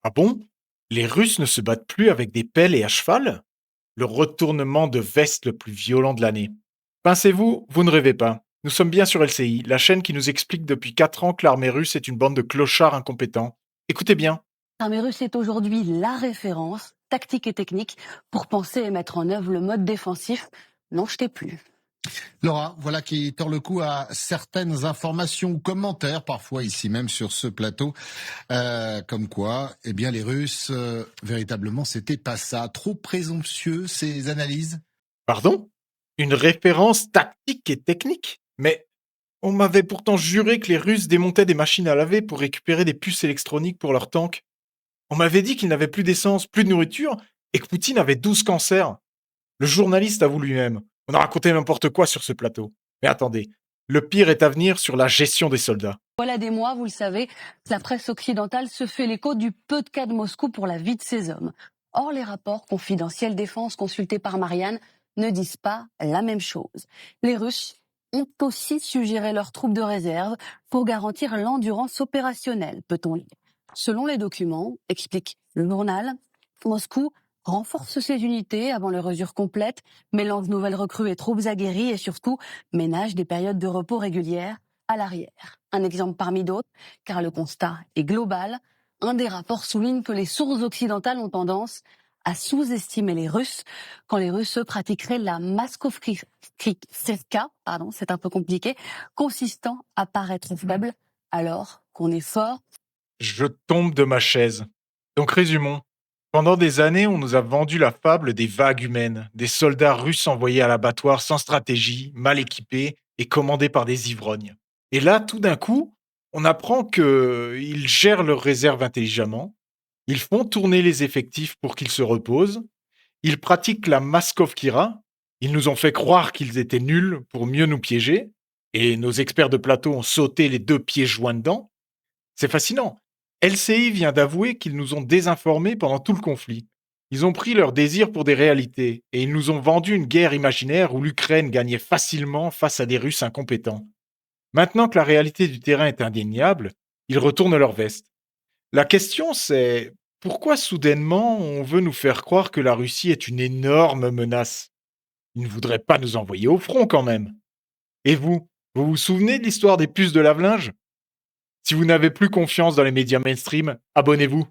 Ah bon? Les Russes ne se battent plus avec des pelles et à cheval? Le retournement de veste le plus violent de l'année. Pincez-vous, vous ne rêvez pas. Nous sommes bien sur LCI, la chaîne qui nous explique depuis 4 ans que l'armée russe est une bande de clochards incompétents. Écoutez bien. L'armée russe est aujourd'hui la référence tactique et technique pour penser et mettre en œuvre le mode défensif. N'en jetez plus. Laura, voilà qui tord le cou à certaines informations ou commentaires, parfois ici même sur ce plateau, comme quoi, eh bien les Russes, véritablement, c'était pas ça. Trop présomptueux, ces analyses. Pardon? Une référence tactique et technique? Mais on m'avait pourtant juré que les Russes démontaient des machines à laver pour récupérer des puces électroniques pour leurs tanks. On m'avait dit qu'ils n'avaient plus d'essence, plus de nourriture, et que Poutine avait 12 cancers. Le journaliste avoue lui-même. On a raconté n'importe quoi sur ce plateau. Mais attendez, le pire est à venir sur la gestion des soldats. Voilà des mois, vous le savez, la presse occidentale se fait l'écho du peu de cas de Moscou pour la vie de ces hommes. Or, les rapports confidentiels défense consultés par Marianne ne disent pas la même chose. Les Russes ont aussi suggéré leurs troupes de réserve pour garantir l'endurance opérationnelle, peut-on lire. Selon les documents, explique le journal, Moscou renforce ses unités avant leur usure complète, mélange nouvelles recrues et troupes aguerries et surtout ménage des périodes de repos régulières à l'arrière. Un exemple parmi d'autres, car le constat est global. Un des rapports souligne que les sources occidentales ont tendance à sous-estimer les Russes quand les Russes pratiqueraient la maskovka, c'est un peu compliqué, consistant à paraître faible alors qu'on est fort. Je tombe de ma chaise. Donc résumons. Pendant des années, on nous a vendu la fable des vagues humaines, des soldats russes envoyés à l'abattoir sans stratégie, mal équipés et commandés par des ivrognes. Et là, tout d'un coup, on apprend qu'ils gèrent leurs réserves intelligemment, ils font tourner les effectifs pour qu'ils se reposent, ils pratiquent la Maskovkira, ils nous ont fait croire qu'ils étaient nuls pour mieux nous piéger, et nos experts de plateau ont sauté les 2 pieds joints dedans. C'est fascinant. LCI vient d'avouer qu'ils nous ont désinformés pendant tout le conflit. Ils ont pris leur désir pour des réalités et ils nous ont vendu une guerre imaginaire où l'Ukraine gagnait facilement face à des Russes incompétents. Maintenant que la réalité du terrain est indéniable, ils retournent leur veste. La question c'est pourquoi soudainement on veut nous faire croire que la Russie est une énorme menace? Ils ne voudraient pas nous envoyer au front quand même. Et vous vous souvenez de l'histoire des puces de lave-linge? Si vous n'avez plus confiance dans les médias mainstream, abonnez-vous.